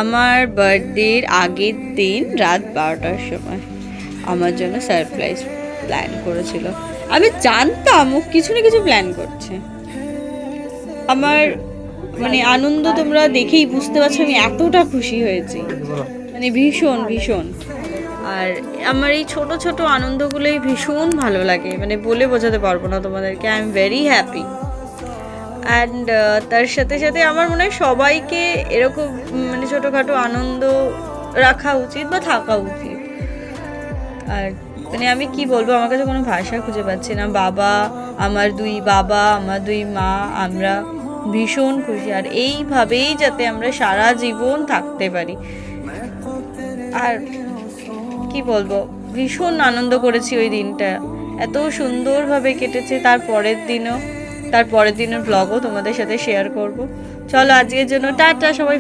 আমার বার্থডের আগের দিন রাত 12টার সময় আমার জন্য সারপ্রাইজ প্ল্যান করেছিল। আমি জানতাম ও কিছু না কিছু প্ল্যান করছে। আমার মানে আনন্দ তোমরা দেখেই বুঝতে পারছো আমি এতটা খুশি হয়েছি, মানে ভীষণ ভীষণ। আর আমার এই ছোট ছোট আনন্দগুলোই ভীষণ ভালো লাগে, মানে বলে বোঝাতে পারবো না তোমাদেরকে। I am very happy. And তার সাথে সাথে আমার মনে হয় সবাইকে এরকম মানে ছোটোখাটো আনন্দ রাখা উচিত বা থাকা উচিত। আর মানে আমি কি বলবো, আমার কাছে কোনো ভাষা খুঁজে পাচ্ছি না। আমার দুই মা, আমরা ভীষণ খুশি। আর এইভাবেই যাতে আমরা সারা জীবন থাকতে পারি। আর কি বলবো, ভীষণ আনন্দ করেছি ওই দিনটা, এত সুন্দরভাবে কেটেছে। তার পরের দিনের ব্লগও তোমাদের সাথে শেয়ার করব। চলো আজকের জন্য টাটা সবাই।